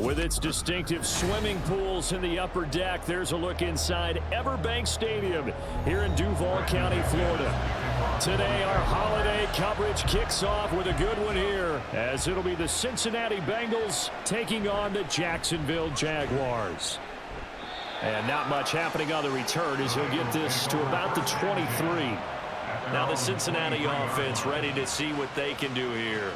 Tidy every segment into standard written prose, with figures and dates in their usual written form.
With its distinctive swimming pools in the upper deck, there's a look inside Everbank Stadium here in Duval County, Florida. Today, our holiday coverage kicks off with a good one here, as it'll be the Cincinnati Bengals taking on the Jacksonville Jaguars. And not much happening on the return as he'll get this to about the 23. Now the Cincinnati offense ready to see what they can do here.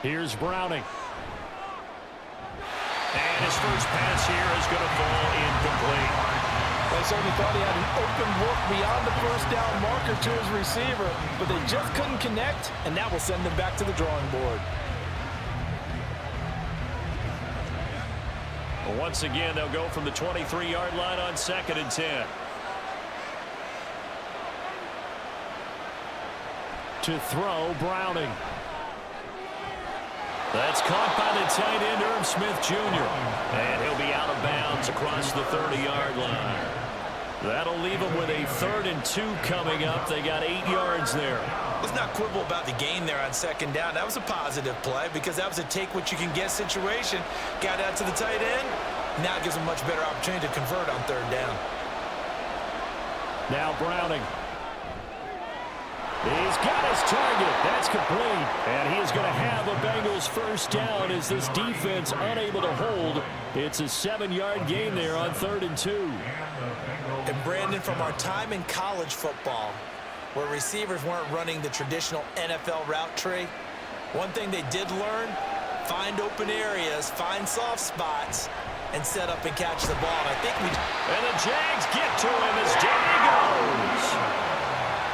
Here's Browning. And his first pass here is going to fall incomplete. They certainly thought he had an open look beyond the first down marker to his receiver, but they just couldn't connect, and that will send them back to the drawing board. Well, once again, they'll go from the 23-yard line on 2nd and 10. To throw, Browning. That's caught by the tight end, Irv Smith Jr. And he'll be out of bounds across the 30-yard line. That'll leave them with a 3rd and 2 coming up. They got 8 yards there. Let's not quibble about the gain there on 2nd down. That was a positive play because that was a take-what-you-can-get situation. Got out to the tight end. Now it gives them a much better opportunity to convert on 3rd down. Now Browning. He's got his target. That's complete. And he is going to have a Bengals first down as this defense unable to hold. It's a 7-yard gain there on 3rd and 2. And Brandon, from our time in college football, where receivers weren't running the traditional NFL route tree, one thing they did learn, find open areas, find soft spots, and set up and catch the ball. And I think and the Jags get to him as down he goes.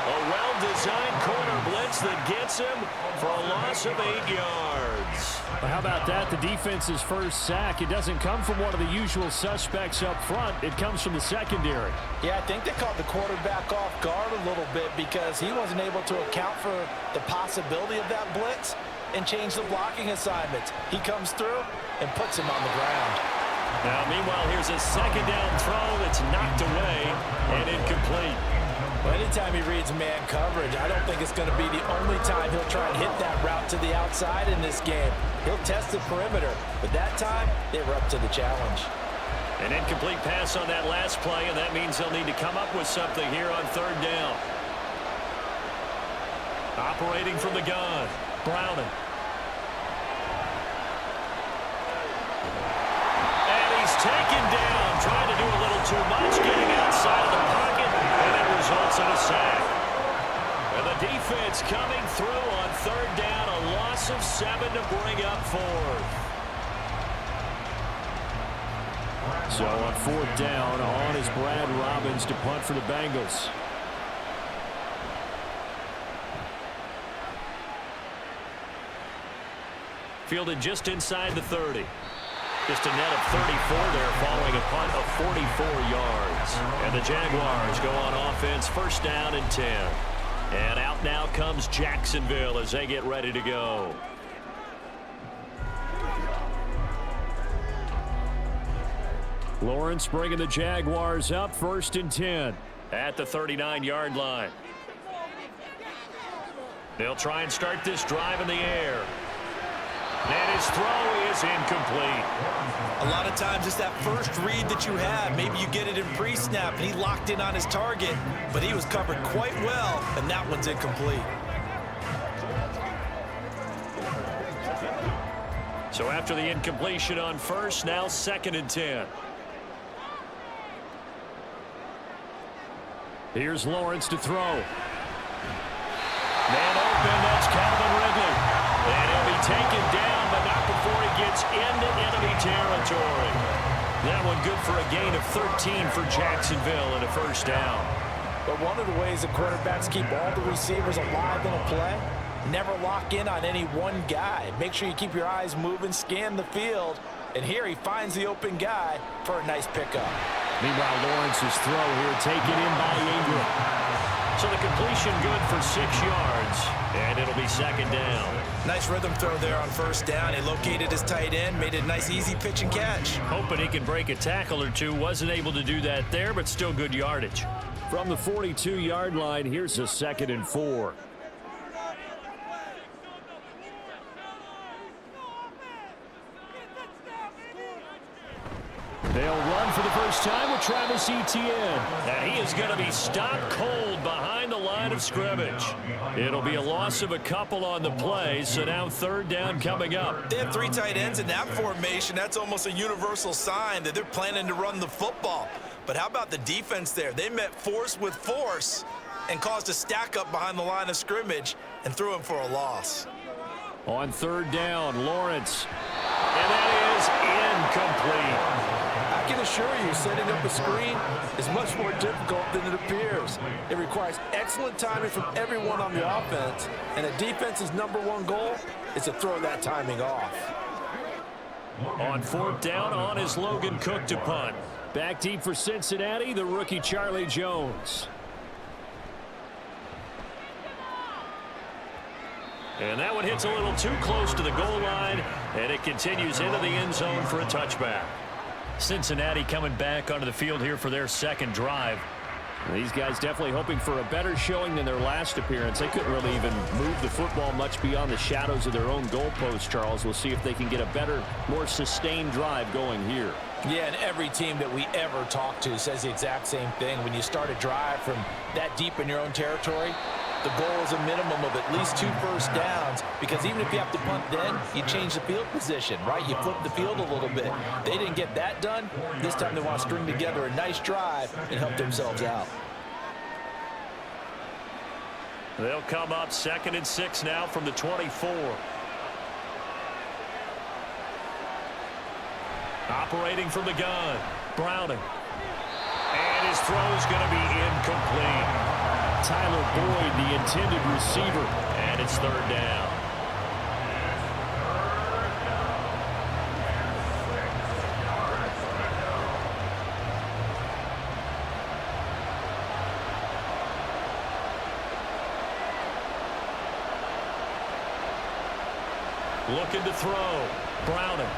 A well-designed corner blitz that gets him for a loss of 8 yards. Well, how about that? The defense's first sack. It doesn't come from one of the usual suspects up front. It comes from the secondary. Yeah, I think they caught the quarterback off guard a little bit because he wasn't able to account for the possibility of that blitz and change the blocking assignments. He comes through and puts him on the ground. Now, meanwhile, here's a 2nd down throw that's knocked away and incomplete. Well, anytime he reads man coverage, I don't think it's going to be the only time he'll try and hit that route to the outside in this game. He'll test the perimeter, but that time, they were up to the challenge. An incomplete pass on that last play, and that means they'll need to come up with something here on 3rd down. Operating from the gun, Browning. And he's taken down, trying to do a little too much, getting outside of the pocket, and it results in a sack. And the defense coming through on 3rd down, a loss of 7 to bring up 4th. So on 4th down, on is Brad Robbins to punt for the Bengals. Fielded just inside the 30. Just a net of 34 there following a punt of 44 yards. And the Jaguars go on offense, 1st down and 10. And out now comes Jacksonville as they get ready to go. Lawrence bringing the Jaguars up, 1st and 10 at the 39-yard line. They'll try and start this drive in the air. And his throw is incomplete. A lot of times it's that first read that you have. Maybe you get it in pre-snap and he locked in on his target, but he was covered quite well, and that one's incomplete. So after the incompletion on 1st, now 2nd and 10. Here's Lawrence to throw. Man open, that's Calvin Ridley. And he'll be taken down, but not before he gets into enemy territory. That one good for a gain of 13 for Jacksonville and a 1st down. But one of the ways the quarterbacks keep all the receivers alive in a play, never lock in on any one guy. Make sure you keep your eyes moving, scan the field, and here he finds the open guy for a nice pickup. Meanwhile, Lawrence's throw here taken in by Ingram. So the completion good for 6 yards, and it'll be second down. Nice rhythm throw there on first down. He located his tight end, made it a nice easy pitch and catch. Hoping he can break a tackle or two. Wasn't able to do that there, but still good yardage. From the 42-yard line, here's a 2nd and 4. They'll run for the first time with Travis Etienne. And he is going to be stopped cold behind the line of scrimmage. It'll be a loss of a couple on the play, so now 3rd down coming up. They have 3 tight ends in that formation. That's almost a universal sign that they're planning to run the football. But how about the defense there? They met force with force and caused a stack up behind the line of scrimmage and threw him for a loss. On 3rd down, Lawrence. And that is incomplete. I can assure you, setting up a screen is much more difficult than it appears. It requires excellent timing from everyone on the offense, and a defense's #1 goal is to throw that timing off. On 4th down, on is Logan Cook to punt. Back deep for Cincinnati, the rookie Charlie Jones. And that one hits a little too close to the goal line, and it continues into the end zone for a touchback. Cincinnati coming back onto the field here for their 2nd drive. These guys definitely hoping for a better showing than their last appearance. They couldn't really even move the football much beyond the shadows of their own goalpost, Charles. We'll see if they can get a better, more sustained drive going here. Yeah, and every team that we ever talk to says the exact same thing. When you start a drive from that deep in your own territory, the goal is a minimum of at least 2 first downs, because even if you have to punt then, you change the field position, right? You flip the field a little bit. They didn't get that done. This time they want to string together a nice drive and help themselves out. They'll come up 2nd and 6 now from the 24. Operating from the gun, Browning. And his throw is going to be incomplete. Tyler Boyd, the intended receiver, and it's 3rd down. Looking to throw, Browning.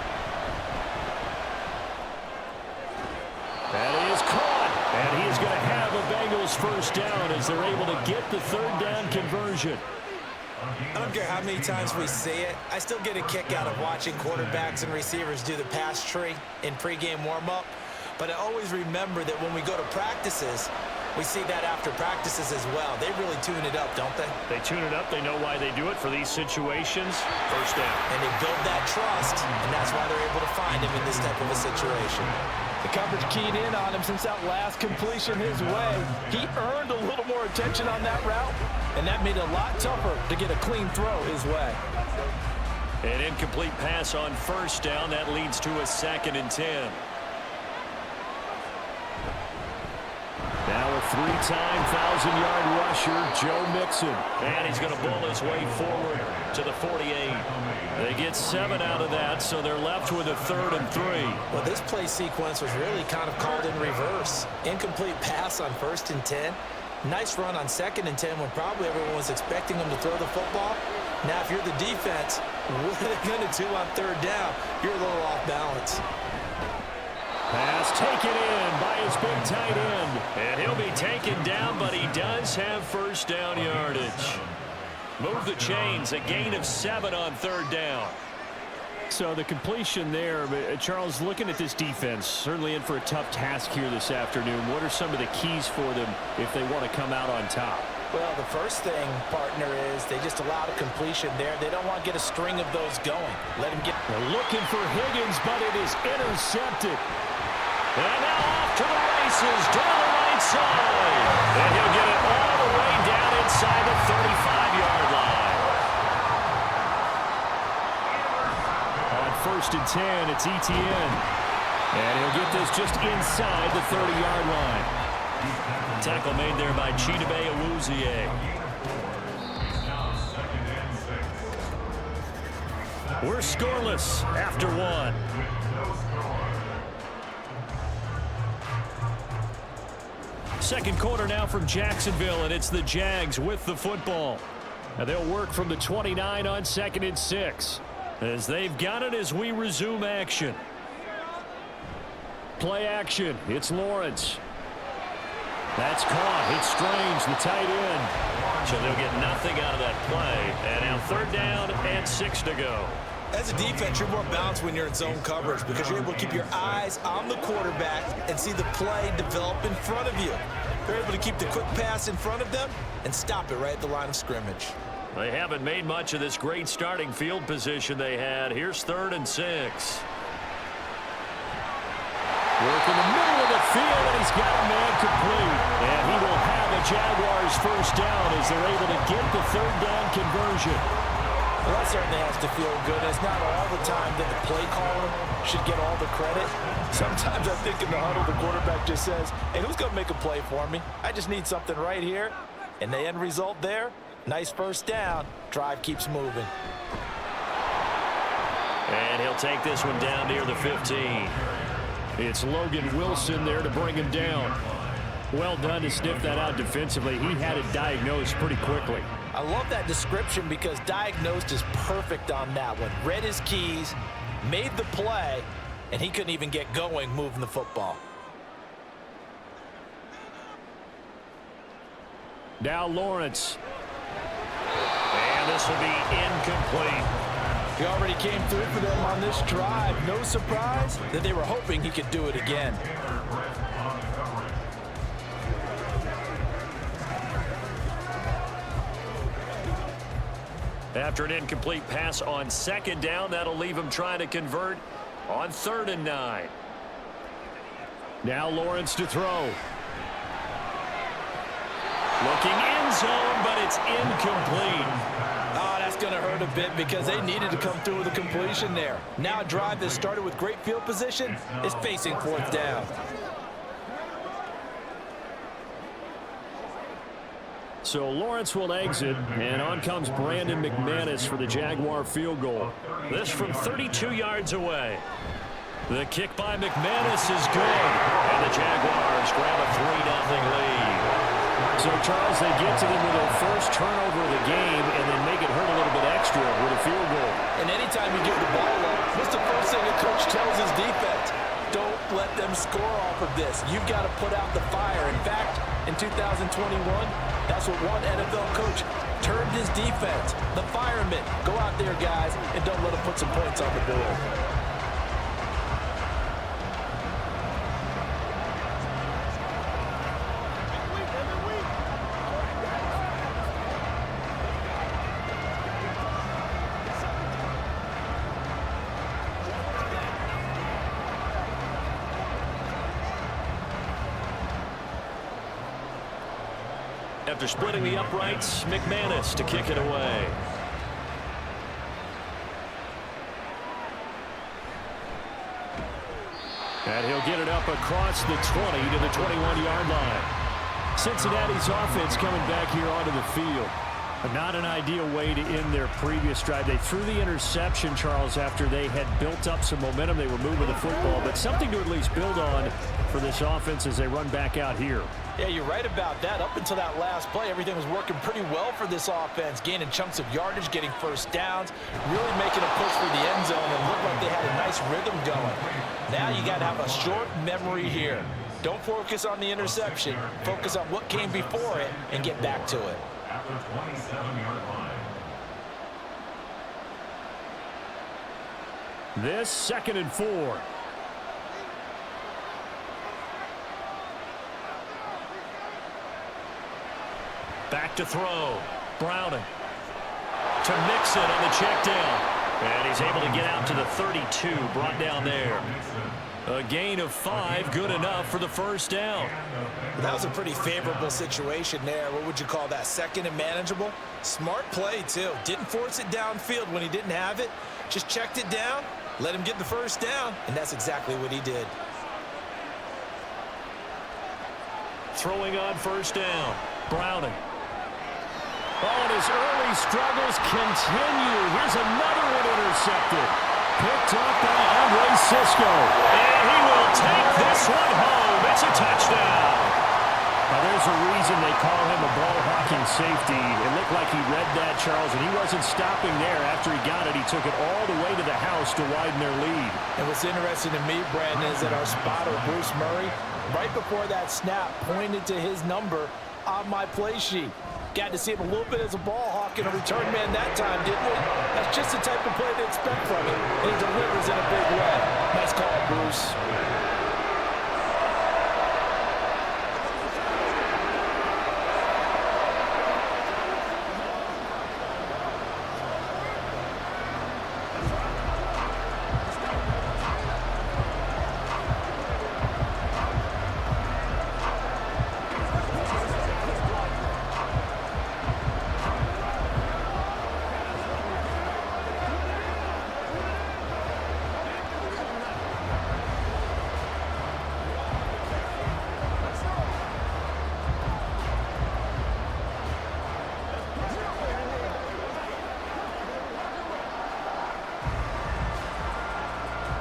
That is caught. And he is going to have a Bengals first down as they're able to get the 3rd down conversion. I don't care how many times we see it. I still get a kick out of watching quarterbacks and receivers do the pass tree in pregame warm-up. But I always remember that when we go to practices, we see that after practices as well. They really tune it up, don't they? They tune it up. They know why they do it for these situations. First down. And they build that trust, and that's why they're able to find him in this type of a situation. The coverage keyed in on him since that last completion his way. He earned a little more attention on that route, and that made it a lot tougher to get a clean throw his way. An incomplete pass on first down. That leads to a 2nd and 10. Now a 3-time 1,000-yard rusher, Joe Mixon. And he's going to bull his way forward to the 48. They get 7 out of that, so they're left with a 3rd and 3. Well, this play sequence was really kind of called in reverse. Incomplete pass on 1st and 10. Nice run on 2nd and 10 when probably everyone was expecting him to throw the football. Now, if you're the defense, what are they going to do on 3rd down? You're a little off balance. Pass taken in by his big tight end. And he'll be taken down, but he does have first down yardage. Move the chains, a gain of 7 on 3rd down. So the completion there, Charles, looking at this defense, certainly in for a tough task here this afternoon. What are some of the keys for them if they want to come out on top? Well, the first thing, partner, is they just allowed a completion there. They don't want to get a string of those going. Let him get... They're looking for Higgins, but it is intercepted. And now off to the races down the right side. And he'll get it all the way down inside the 35-yard line. On 1st and 10, it's Etienne. And he'll get this just inside the 30-yard line. Tackle made there by Chidobe Awuzie. We're scoreless after 1. Second quarter now from Jacksonville, and it's the Jags with the football. And they'll work from the 29 on 2nd and 6. As they've got it as we resume action. Play action. It's Lawrence. That's caught. It's Strange, the tight end. So they'll get nothing out of that play. And now 3rd down and 6 to go. As a defense, you're more balanced when you're in zone coverage because you're able to keep your eyes on the quarterback and see the play develop in front of you. They're able to keep the quick pass in front of them and stop it right at the line of scrimmage. They haven't made much of this great starting field position they had. Here's 3rd and 6. Work in the middle of the field, and he's got a man complete. And he will have a Jaguars first down as they're able to get the 3rd down conversion. Well, that certainly has to feel good. It's not all the time that the play caller should get all the credit. Sometimes I think in the huddle, the quarterback just says, hey, who's going to make a play for me? I just need something right here. And the end result there, nice first down. Drive keeps moving. And he'll take this one down near the 15. It's Logan Wilson there to bring him down. Well done to sniff that out defensively. He had it diagnosed pretty quickly. I love that description because diagnosed is perfect on that one. Read his keys, made the play, and he couldn't even get going moving the football. Now Lawrence. And this will be incomplete. He already came through for them on this drive. No surprise that they were hoping he could do it again. After an incomplete pass on 2nd down, that'll leave him trying to convert on 3rd and 9. Now Lawrence to throw. Looking end zone, but it's incomplete. Oh, that's going to hurt a bit because they needed to come through with a completion there. Now a drive that started with great field position is facing 4th down. So Lawrence will exit, and on comes Brandon McManus for the Jaguar field goal. This from 32 yards away. The kick by McManus is good, and the Jaguars grab a 3-0 lead. So, Charles, they get to them with their first turnover of the game and then make it hurt a little bit extra with a field goal. And anytime you give the ball up, what's the first thing a coach tells his defense? Don't let them score off of this. You've got to put out the fire. In fact, in 2021, that's what one NFL coach termed his defense. The firemen. Go out there, guys, and don't let them put some points on the board. After splitting the uprights, McManus to kick it away. And he'll get it up across the 20 to the 21-yard line. Cincinnati's offense coming back here onto the field. Not an ideal way to end their previous drive. They threw the interception, Charles, after they had built up some momentum. They were moving the football, but something to at least build on for this offense as they run back out here. Yeah, you're right about that. Up until that last play, everything was working pretty well for this offense, gaining chunks of yardage, getting first downs, really making a push for the end zone, and looked like they had a nice rhythm going. Now you got to have a short memory here. Don't focus on the interception. Focus on what came before it and get back to it. At the 27-yard line. This 2nd and 4. Back to throw. Browning to Mixon on the check down. And he's able to get out to the 32, brought down there. A gain of 5, good enough for the first down. That was a pretty favorable situation there. What would you call that? 2nd and manageable? Smart play, too. Didn't force it downfield when he didn't have it. Just checked it down, let him get the first down, and that's exactly what he did. Throwing on first down. Browning. Oh, and his early struggles continue. Here's another one intercepted. Picked up by Andre Cisco. And he will take this one home. It's a touchdown. Now, there's a reason they call him a ball-hawking safety. It looked like he read that, Charles, and he wasn't stopping there. After he got it, he took it all the way to the house to widen their lead. And what's interesting to me, Brandon, is that our spotter, Bruce Murray, right before that snap, pointed to his number on my play sheet. Got to see him a little bit as a ball hawk and a return man that time, didn't we? That's just the type of play they expect from him, and he delivers in a big way. Nice call, Bruce.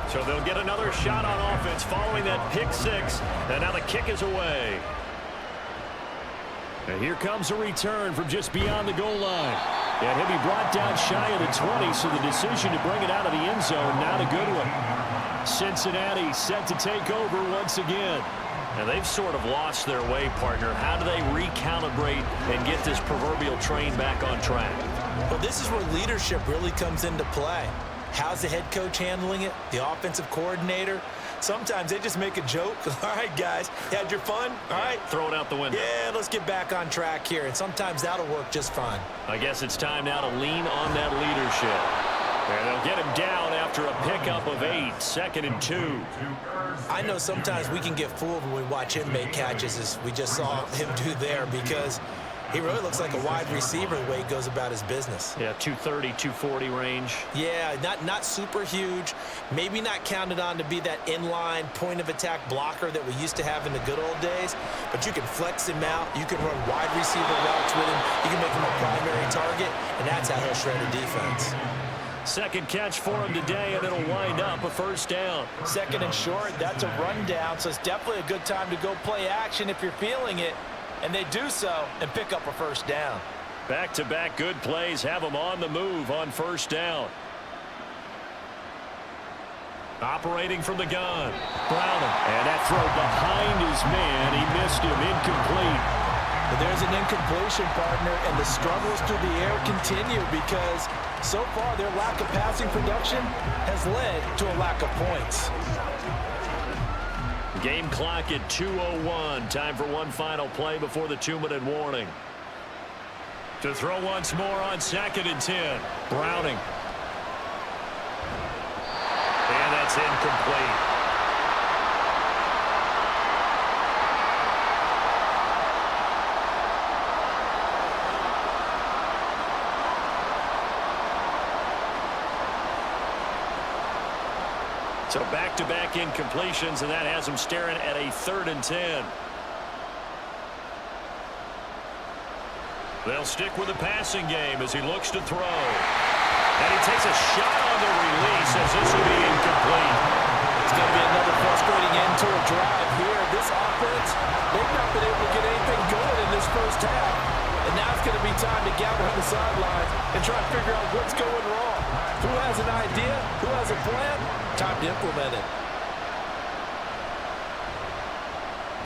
So they'll get another shot on offense following that pick six. And now the kick is away. And here comes a return from just beyond the goal line. And he'll be brought down shy of the 20, so the decision to bring it out of the end zone, not a good one. Cincinnati set to take over once again. And they've sort of lost their way, partner. How do they recalibrate and get this proverbial train back on track? Well, this is where leadership really comes into play. How's the head coach handling it? The offensive coordinator? Sometimes they just make a joke. All right, guys, you had your fun? All right. Throw it out the window. Yeah, let's get back on track here. And sometimes that'll work just fine. I guess it's time now to lean on that leadership. And they'll get him down after a pickup of 8, 2nd and 2. I know sometimes we can get fooled when we watch him make catches, as we just saw him do there, because he really looks like a wide receiver the way he goes about his business. Yeah, 230, 240 range. Yeah, not super huge. Maybe not counted on to be that inline point-of-attack blocker that we used to have in the good old days, but you can flex him out. You can run wide receiver routes with him. You can make him a primary target, and that's how he'll shred a defense. Second catch for him today, and it'll wind up a first down. Second and short, that's a rundown, so it's definitely a good time to go play action if you're feeling it. And they do so and pick up a first down. Back-to-back good plays have them on the move on first down. Operating from the gun. Browning. And that throw behind his man. He missed him. Incomplete. But there's an incompletion, partner, and the struggles through the air continue because so far their lack of passing production has led to a lack of points. Game clock at 2:01. Time for one final play before the 2-minute warning. To throw once more on 2nd and 10. Browning. And that's incomplete. So back-to-back incompletions, and that has him staring at a 3rd and 10. They'll stick with the passing game as he looks to throw. And he takes a shot on the release as this will be incomplete. It's going to be another frustrating end to a drive here. This offense, they've not been able to get anything going in this first half. And now it's going to be time to gather on the sidelines and try to figure out what's going wrong. Who has an idea? Who has a plan? Time to implement it.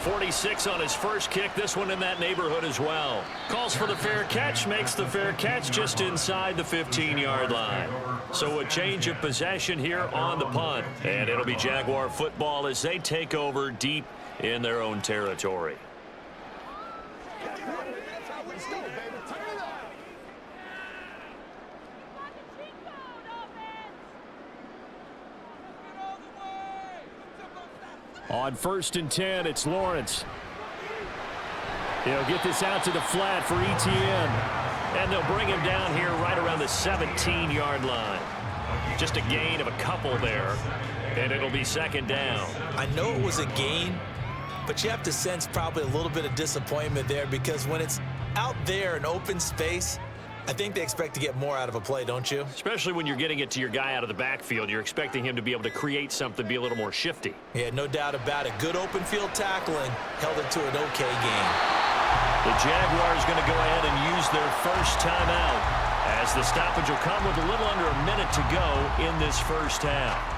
46 on his first kick. This one in that neighborhood as well. Calls for the fair catch. Makes the fair catch just inside the 15-yard line. So a change of possession here on the punt. And it'll be Jaguar football as they take over deep in their own territory. On 1st and 10, it's Lawrence. He'll get this out to the flat for ETN. And they'll bring him down here right around the 17-yard line. Just a gain of a couple there. And it'll be 2nd down. I know it was a gain, but you have to sense probably a little bit of disappointment there because when it's out there in open space, I think they expect to get more out of a play, don't you? Especially when you're getting it to your guy out of the backfield. You're expecting him to be able to create something, be a little more shifty. Yeah, no doubt about it. Good open field tackling held it to an okay game. The Jaguars going to go ahead and use their first timeout, as the stoppage will come with a little under a minute to go in this first half.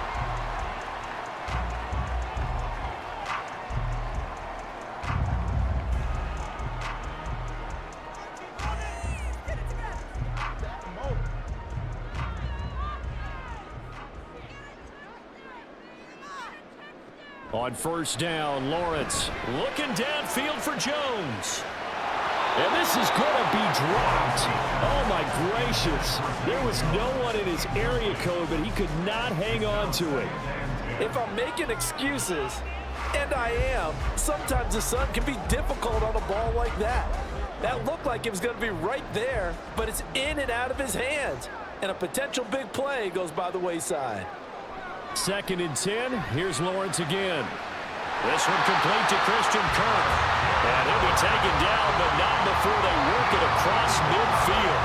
On first down, Lawrence looking downfield for Jones. And this is going to be dropped. Oh, my gracious. There was no one in his area code, but he could not hang on to it. If I'm making excuses, and I am, sometimes the sun can be difficult on a ball like that. That looked like it was going to be right there, but it's in and out of his hands. And a potential big play goes by the wayside. 2nd and 10. Here's Lawrence again. This one complete to Christian Kirk. And he'll be taken down, but not before they work it across midfield.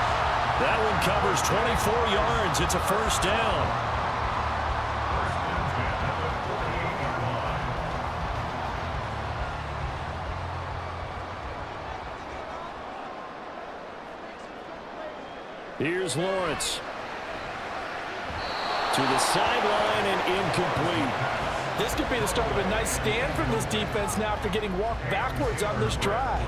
That one covers 24 yards. It's a first down. Here's Lawrence. To the sideline and incomplete. This could be the start of a nice stand from this defense now after getting walked backwards on this drive.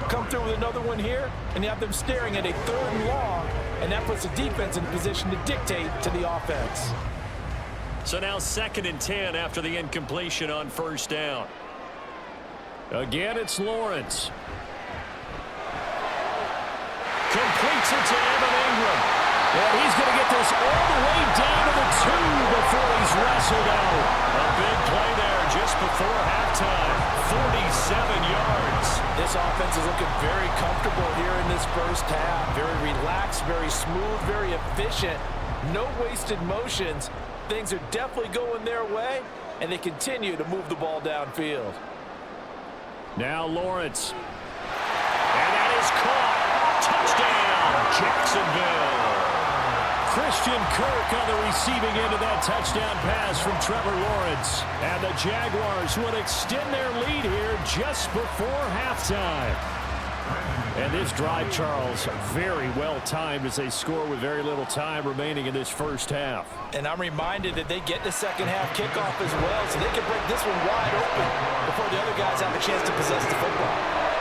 Come through with another one here, and you have them staring at a 3rd and long, and that puts the defense in a position to dictate to the offense. So now 2nd and 10 after the incompletion on first down. Again, it's Lawrence. Completes it to Evan Ingram. And he's going to get this all the way down to the 2 before he's wrestled out. A big play there just before halftime. 47 yards. This offense is looking very comfortable here in this first half. Very relaxed, very smooth, very efficient. No wasted motions. Things are definitely going their way, and they continue to move the ball downfield. Now Lawrence. And that is caught. Touchdown, Jacksonville. Christian Kirk on the receiving end of that touchdown pass from Trevor Lawrence. And the Jaguars would extend their lead here just before halftime. And this drive, Charles, very well timed as they score with very little time remaining in this first half. And I'm reminded that they get the second half kickoff as well, so they can break this one wide open before the other guys have a chance to possess the football.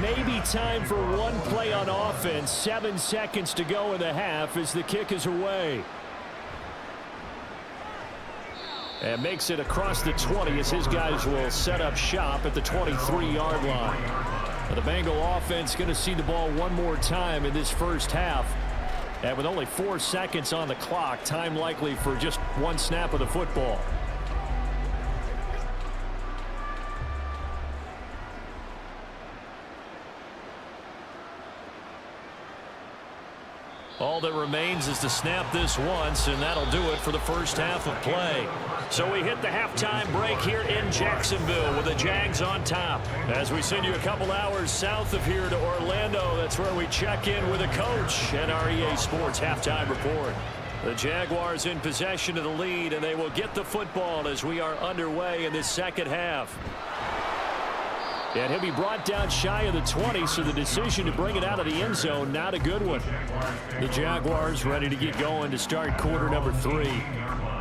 Maybe time for one play on offense. 7 seconds to go in the half as the kick is away. And makes it across the 20 as his guys will set up shop at the 23-yard line. Now the Bengal offense going to see the ball one more time in this first half. And with only 4 seconds on the clock, time likely for just one snap of the football. All that remains is to snap this once, and that'll do it for the first half of play. So we hit the halftime break here in Jacksonville with the Jags on top. As we send you a couple hours south of here to Orlando, that's where we check in with the coach and our EA Sports halftime report. The Jaguars in possession of the lead, and they will get the football as we are underway in this second half. And he'll be brought down shy of the 20, so the decision to bring it out of the end zone, not a good one. The Jaguars ready to get going to start quarter number 3.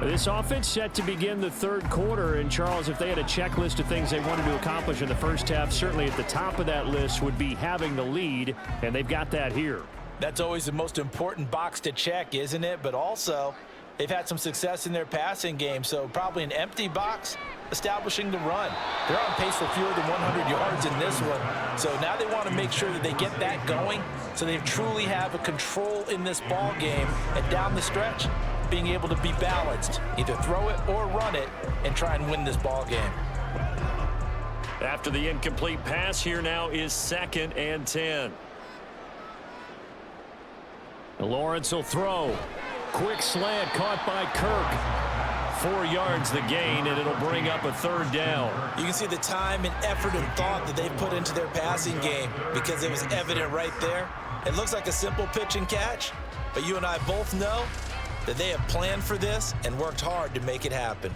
This offense set to begin the third quarter, and Charles, if they had a checklist of things they wanted to accomplish in the first half, certainly at the top of that list would be having the lead, and they've got that here. That's always the most important box to check, isn't it? But also, They've had some success in their passing game, so probably an empty box establishing the run. They're on pace for fewer than 100 yards in this one, so now they want to make sure that they get that going so they truly have a control in this ball game, and down the stretch, being able to be balanced, either throw it or run it, and try and win this ball game. After the incomplete pass, here now is 2nd and 10. Lawrence will throw. Quick slant caught by Kirk. 4 yards the gain, and it'll bring up a 3rd down. You can see the time and effort and thought that they've put into their passing game because it was evident right there. It looks like a simple pitch and catch, but you and I both know that they have planned for this and worked hard to make it happen.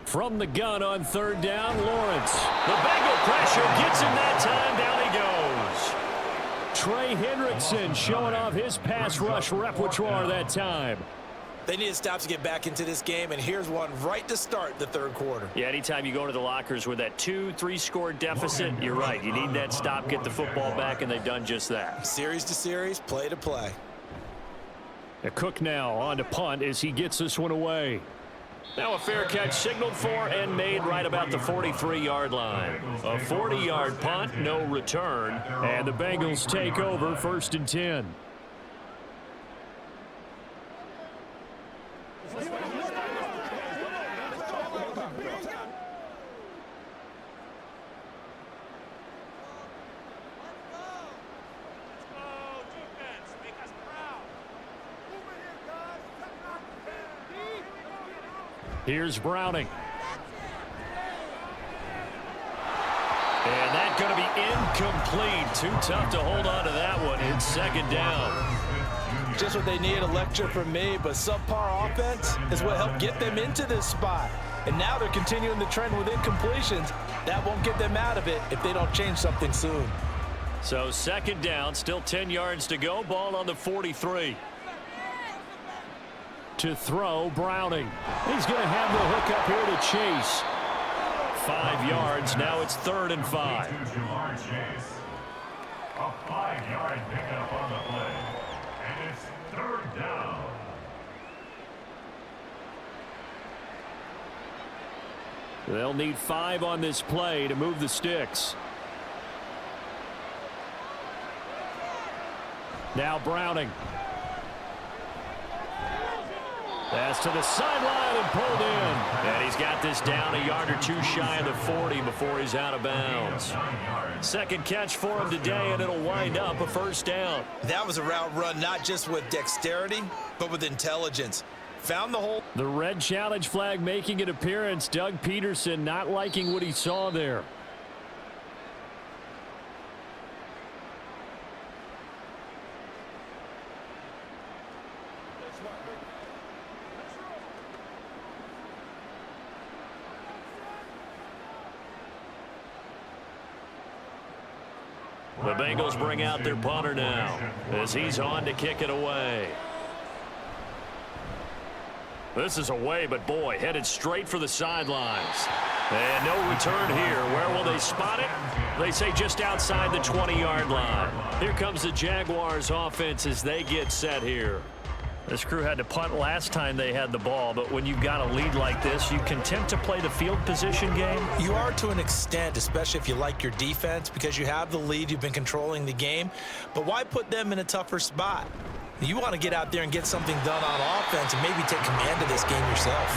From the gun on 3rd down, Lawrence. The Bengal pressure gets him that time. Down he goes. Trey Hendrickson showing off his pass rush repertoire that time. They need a stop to get back into this game, and here's one right to start the 3rd quarter. Yeah, anytime you go to the lockers with that 2-3 score deficit, you're right. You need that stop, get the football back, and they've done just that. Series to series, play to play. Cook now on to punt as he gets this one away. Now a fair catch signaled for and made right about the 43-yard line. A 40-yard punt, no return, and the Bengals take over 1st and 10. Here's Browning. And that's going to be incomplete. Too tough to hold on to that one. It's 2nd down. Just what they need, a lecture from me, but subpar offense is what helped get them into this spot. And now they're continuing the trend with incompletions. That won't get them out of it if they don't change something soon. So 2nd down, still 10 yards to go. Ball on the 43. To throw, Browning. He's going to have the hook up here to Chase. 5 yards. Now it's 3rd and 5. A 5-yard pickup on the play. And it's 3rd down. They'll need 5 on this play to move the sticks. Now Browning. Pass to the sideline and pulled in. And he's got this down a yard or 2 shy of the 40 before he's out of bounds. 2nd catch for him today, and it'll wind up a 1st down. That was a route run not just with dexterity, but with intelligence. Found the hole. The red challenge flag making an appearance. Doug Peterson not liking what he saw there. The Bengals bring out their punter now as he's on to kick it away. This is away, but boy, headed straight for the sidelines. And no return here. Where will they spot it? They say just outside the 20-yard line. Here comes the Jaguars offense as they get set here. This crew had to punt last time they had the ball, but when you've got a lead like this, you content to play the field position game? You are to an extent, especially if you like your defense, because you have the lead, you've been controlling the game. But why put them in a tougher spot? You want to get out there and get something done on offense and maybe take command of this game yourself.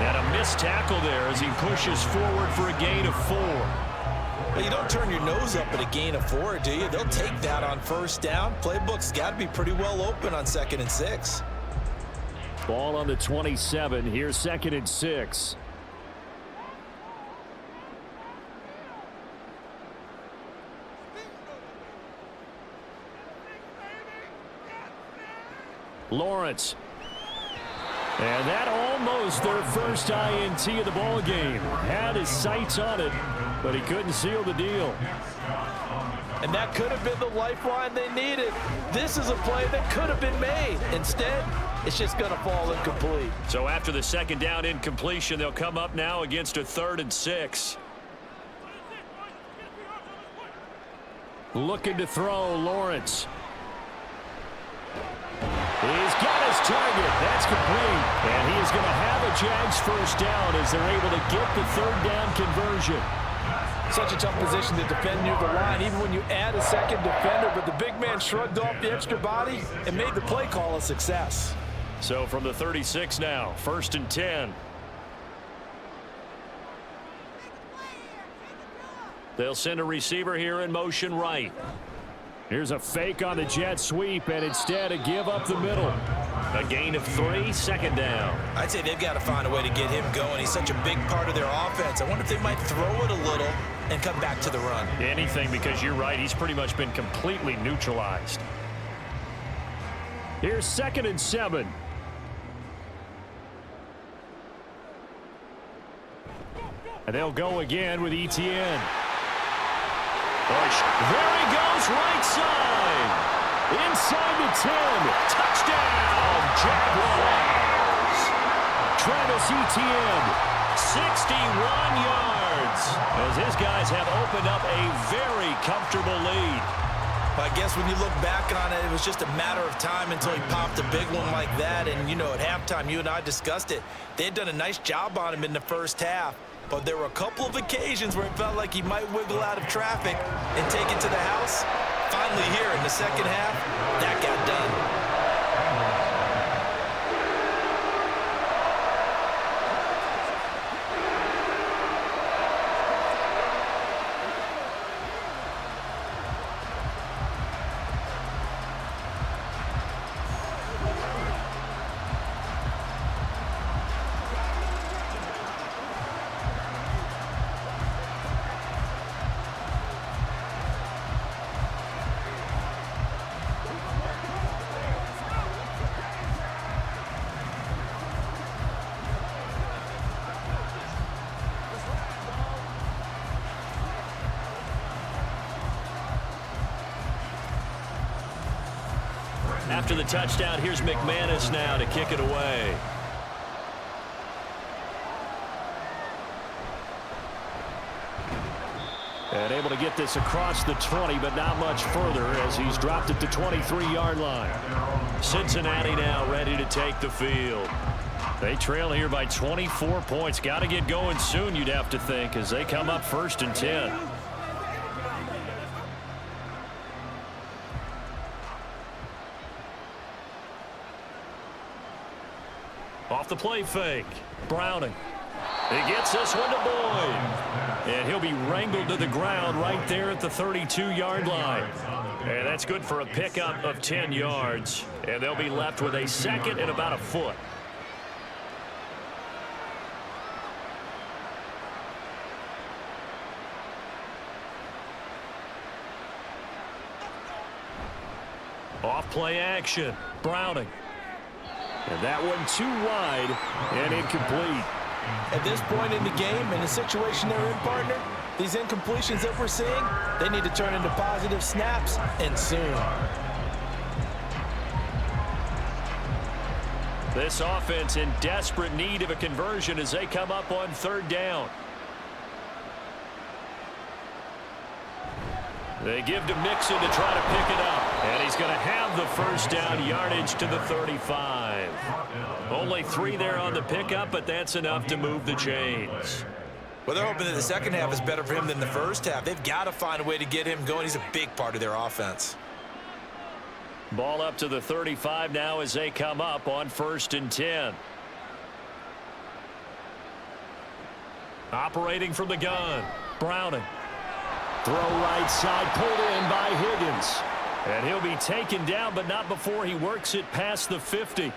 And a missed tackle there as he pushes forward for a gain of 4. Well, you don't turn your nose up at a gain of 4, do you? They'll take that on 1st down. Playbook's got to be pretty well open on 2nd and 6. Ball on the 27. Here's 2nd and 6. Lawrence. And that almost their first INT of the ball game. Had his sights on it, but he couldn't seal the deal. And that could have been the lifeline they needed. This is a play that could have been made. Instead, it's just going to fall incomplete. So after the 2nd down incompletion, they'll come up now against a 3rd and 6. Looking to throw, Lawrence. He's got his target. That's complete. And he is going to have a Jags first down as they're able to get the third down conversion. Such a tough position to defend near the line, even when you add a second defender. But the big man shrugged off the extra body and made the play call a success. So from the 36 now, 1st and 10. They'll send a receiver here in motion right. Here's a fake on the jet sweep, and instead a give up the middle. A gain of 3, 2nd down. I'd say they've got to find a way to get him going. He's such a big part of their offense. I wonder if they might throw it a little and come back to the run. Anything, because you're right. He's pretty much been completely neutralized. Here's 2nd and 7. And they'll go again with Etienne. There he goes, right side. Inside the 10. Touchdown, Jaguars. Travis Etienne, 61 yards. As his guys have opened up a very comfortable lead. I guess when you look back on it, it was just a matter of time until he popped a big one like that. And, you know, at halftime, you and I discussed it. They had done a nice job on him in the first half. But there were a couple of occasions where it felt like he might wiggle out of traffic and take it to the house. Finally here in the second half, that got done. After the touchdown, here's McManus now to kick it away. And able to get this across the 20, but not much further as he's dropped it to 23-yard line. Cincinnati now ready to take the field. They trail here by 24 points. Got to get going soon, you'd have to think, as they come up 1st and 10. Off the play fake. Browning. He gets this one to Boyd. And he'll be wrangled to the ground right there at the 32-yard line. And that's good for a pickup of 10 yards. And they'll be left with a 2nd and about a foot. Off play action. Browning. And that one too wide and incomplete. At this point in the game, in the situation they're in, partner, these incompletions that we're seeing, they need to turn into positive snaps, and soon. This offense in desperate need of a conversion as they come up on 3rd down. They give to Mixon to try to pick it up. And he's going to have the first down, yardage to the 35. Only 3 there on the pickup, but that's enough to move the chains. Well, they're hoping that the second half is better for him than the first half. They've got to find a way to get him going. He's a big part of their offense. Ball up to the 35 now as they come up on 1st and 10. Operating from the gun. Browning. Throw right side, pulled in by Higgins. And he'll be taken down, but not before he works it past the 50.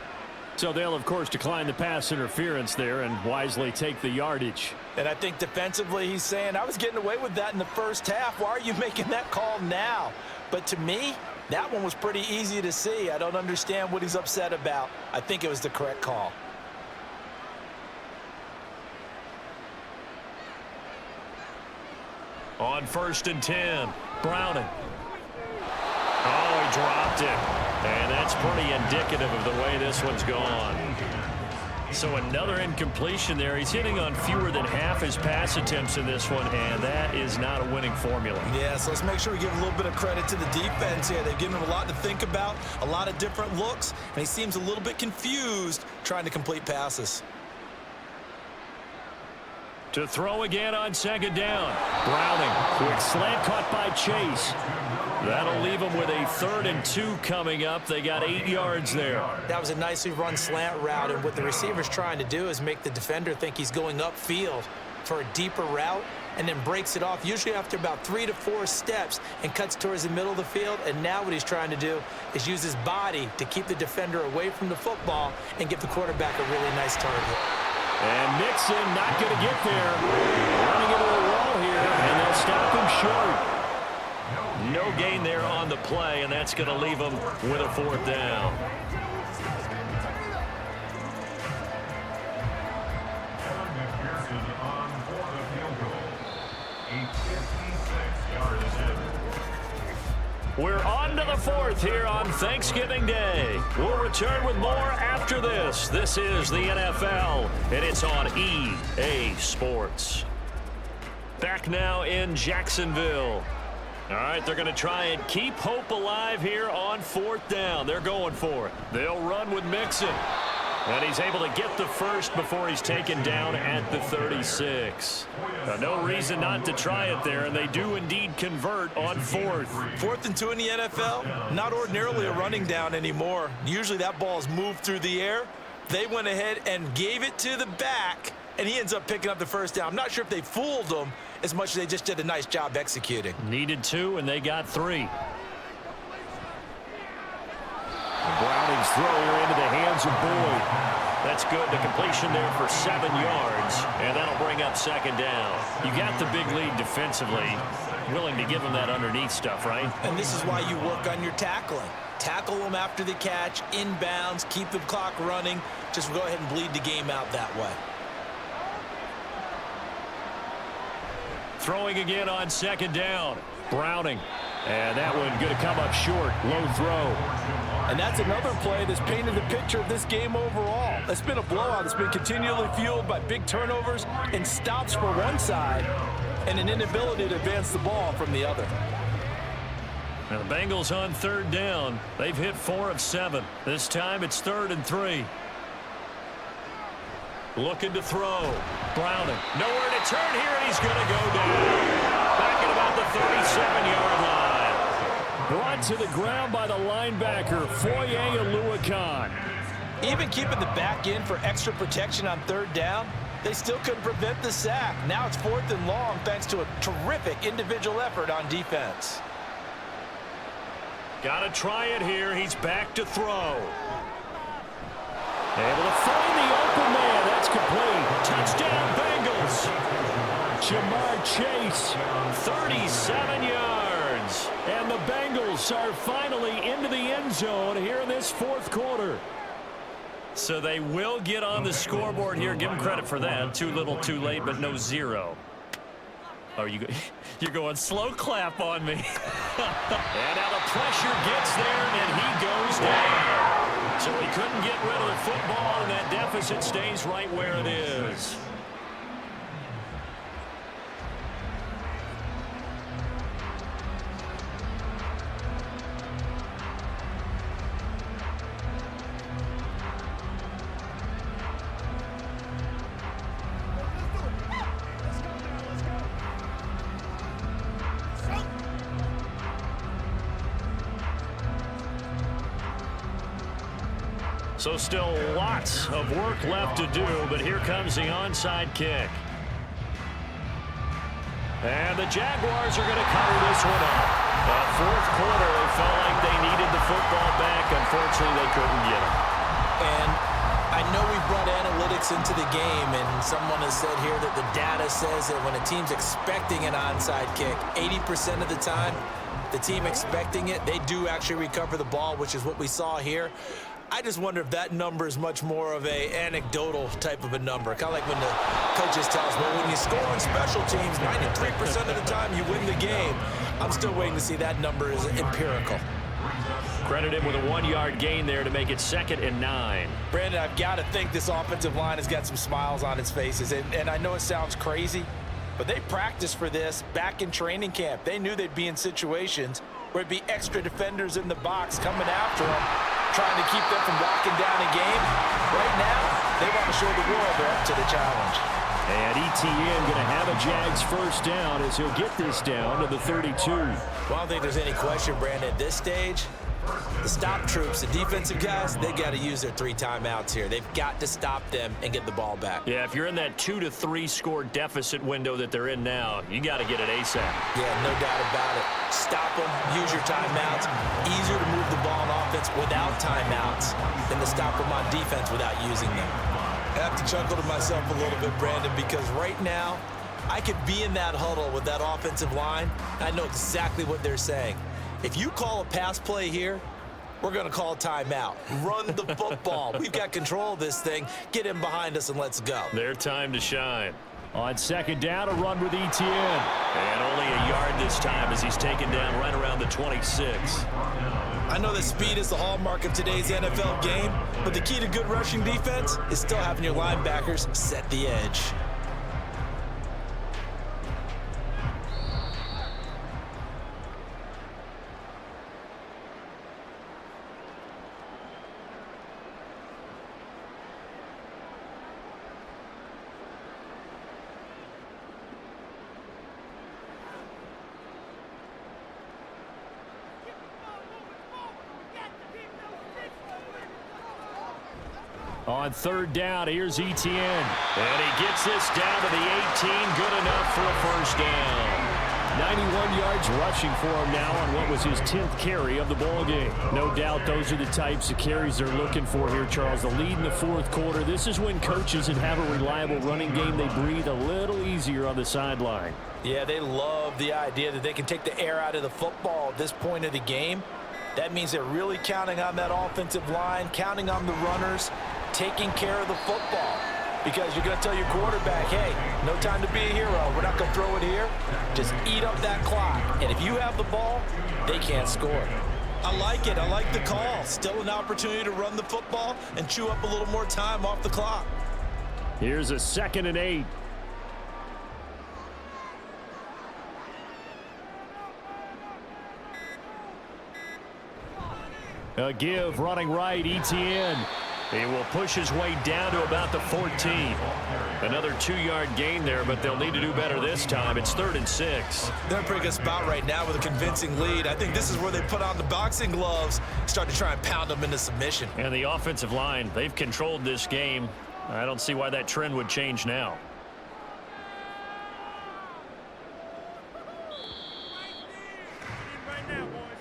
So they'll, of course, decline the pass interference there and wisely take the yardage. And I think defensively he's saying, I was getting away with that in the first half. Why are you making that call now? But to me, that one was pretty easy to see. I don't understand what he's upset about. I think it was the correct call. On 1st and 10, Browning. Oh, he dropped it. And that's pretty indicative of the way this one's gone. So another incompletion there. He's hitting on fewer than half his pass attempts in this one, and that is not a winning formula. Yeah, so let's make sure we give a little bit of credit to the defense here. They've given him a lot to think about, a lot of different looks, and he seems a little bit confused trying to complete passes. To throw again on second down. Browning, quick slant caught by Chase. That'll leave them with a 3rd and 2 coming up. They got 8 yards there. That was a nicely run slant route, and what the receiver's trying to do is make the defender think he's going upfield for a deeper route and then breaks it off, usually after about 3 to 4 steps, and cuts towards the middle of the field. And now what he's trying to do is use his body to keep the defender away from the football and give the quarterback a really nice target. And Mixon not going to get there. Running into a wall here, and they'll stop him short. No gain there on the play, and that's going to leave him with a 4th down. We're on to the 4th here on Thanksgiving Day. We'll return with more after this. This is the NFL, and it's on EA Sports. Back now in Jacksonville. All right, they're going to try and keep hope alive here on 4th down. They're going for it. They'll run with Mixon. And he's able to get the first before he's taken down at the 36. Now, no reason not to try it there, and they do indeed convert on 4th. 4th and 2 in the NFL, not ordinarily a running down anymore. Usually that ball is moved through the air. They went ahead and gave it to the back, and he ends up picking up the first down. I'm not sure if they fooled him as much as they just did a nice job executing. Needed 2, and they got 3. Browning's throw here into the hands of Boyd. That's good. The completion there for 7 yards, and that'll bring up 2nd down. You got the big lead defensively. Willing to give them that underneath stuff, right? And this is why you work on your tackling. Tackle them after the catch, inbounds, keep the clock running. Just go ahead and bleed the game out that way. Throwing again on 2nd down. Browning. And that one going to come up short. Low throw. And that's another play that's painted the picture of this game overall. It's been a blowout. It's been continually fueled by big turnovers and stops for one side and an inability to advance the ball from the other. Now the Bengals on 3rd down. They've hit 4 of 7. This time it's 3rd and 3. Looking to throw. Browning. Nowhere to turn here, and he's going to go down. Back at about the 37-yard line. Brought to the ground by the linebacker, Foye Oluokun. Even keeping the back in for extra protection on 3rd down, they still couldn't prevent the sack. Now it's 4th and long thanks to a terrific individual effort on defense. Got to try it here. He's back to throw. Able to find the open man. That's complete. Touchdown, Bengals. Jamar Chase, 37 yards. And the Bengals are finally into the end zone here in this 4th quarter. So they will get on the scoreboard here. Give them credit for that. Too little, too late, but no 0. Oh, you're going slow clap on me. And now the pressure gets there, and he goes down. So he couldn't get rid of the football, and that deficit stays right where it is. So still lots of work left to do, but here comes the onside kick. And the Jaguars are going to cover this one up. 4th quarter, they felt like they needed the football back. Unfortunately, they couldn't get it. And I know we've brought analytics into the game, and someone has said here that the data says that when a team's expecting an onside kick, 80% of the time, the team expecting it, they do actually recover the ball, which is what we saw here. I just wonder if that number is much more of a anecdotal type of a number. Kind of like when the coaches tell us, well, when you score on special teams, 93% of the time you win the game. I'm still waiting to see that number is empirical. Credit him with a 1-yard gain there to make it 2nd and 9. Brandon, I've got to think this offensive line has got some smiles on its faces. And I know it sounds crazy, but they practiced for this back in training camp. They knew they'd be in situations where it'd be extra defenders in the box coming after them, trying to keep them from locking down a game. Right now, they want to show the world they're up to the challenge. And ETN going to have a Jags first down as he'll get this down to the 32. Well, I don't think there's any question, Brandon, at this stage, the stop troops, the defensive guys, they got to use their 3 timeouts here. They've got to stop them and get the ball back. Yeah, if you're in that 2 to 3 score deficit window that they're in now, you got to get it ASAP. Yeah, no doubt about it. Stop them, use your timeouts. Easier to move the ball on offense without timeouts than to stop them on defense without using them. I have to chuckle to myself a little bit, Brandon, because right now, I could be in that huddle with that offensive line. I know exactly what they're saying. If you call a pass play here, we're going to call a timeout. Run the football. We've got control of this thing. Get him behind us and let's go. Their time to shine. On 2nd down, a run with ETN. And only a yard this time as he's taken down right around the 26. I know that speed is the hallmark of today's NFL game, but the key to good rushing defense is still having your linebackers set the edge. On 3rd down, here's ETN. And he gets this down to the 18. Good enough for a first down. 91 yards rushing for him now on what was his 10th carry of the ball game. No doubt those are the types of carries they're looking for here, Charles. The lead in the 4th quarter. This is when coaches that have a reliable running game, they breathe a little easier on the sideline. Yeah, they love the idea that they can take the air out of the football at this point of the game. That means they're really counting on that offensive line, counting on the runners, taking care of the football. Because you're going to tell your quarterback, hey, no time to be a hero. We're not going to throw it here. Just eat up that clock. And if you have the ball, they can't score. I like it. I like the call. Still an opportunity to run the football and chew up a little more time off the clock. Here's a 2nd and 8. A give running right, ETN. He will push his way down to about the 14. Another 2-yard gain there, but they'll need to do better this time. It's 3rd and 6. They're in a pretty good spot right now with a convincing lead. I think this is where they put on the boxing gloves, start to try and pound them into submission. And the offensive line, they've controlled this game. I don't see why that trend would change now.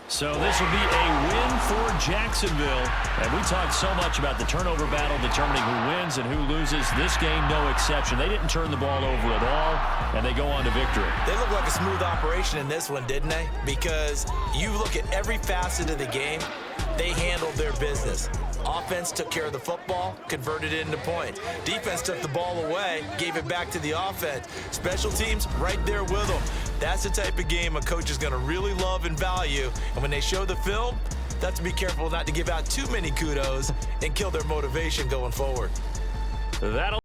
So this will be a win for Jacksonville. And we talked so much about the turnover battle determining who wins and who loses. This game, no exception. They didn't turn the ball over at all, and they go on to victory. They look like a smooth operation in this one, didn't they? Because you look at every facet of the game, they handled their business. Offense took care of the football, converted it into points. Defense took the ball away, gave it back to the offense. Special teams right there with them. That's the type of game a coach is going to really love and value. And when they show the film, they have to be careful not to give out too many kudos and kill their motivation going forward. That'll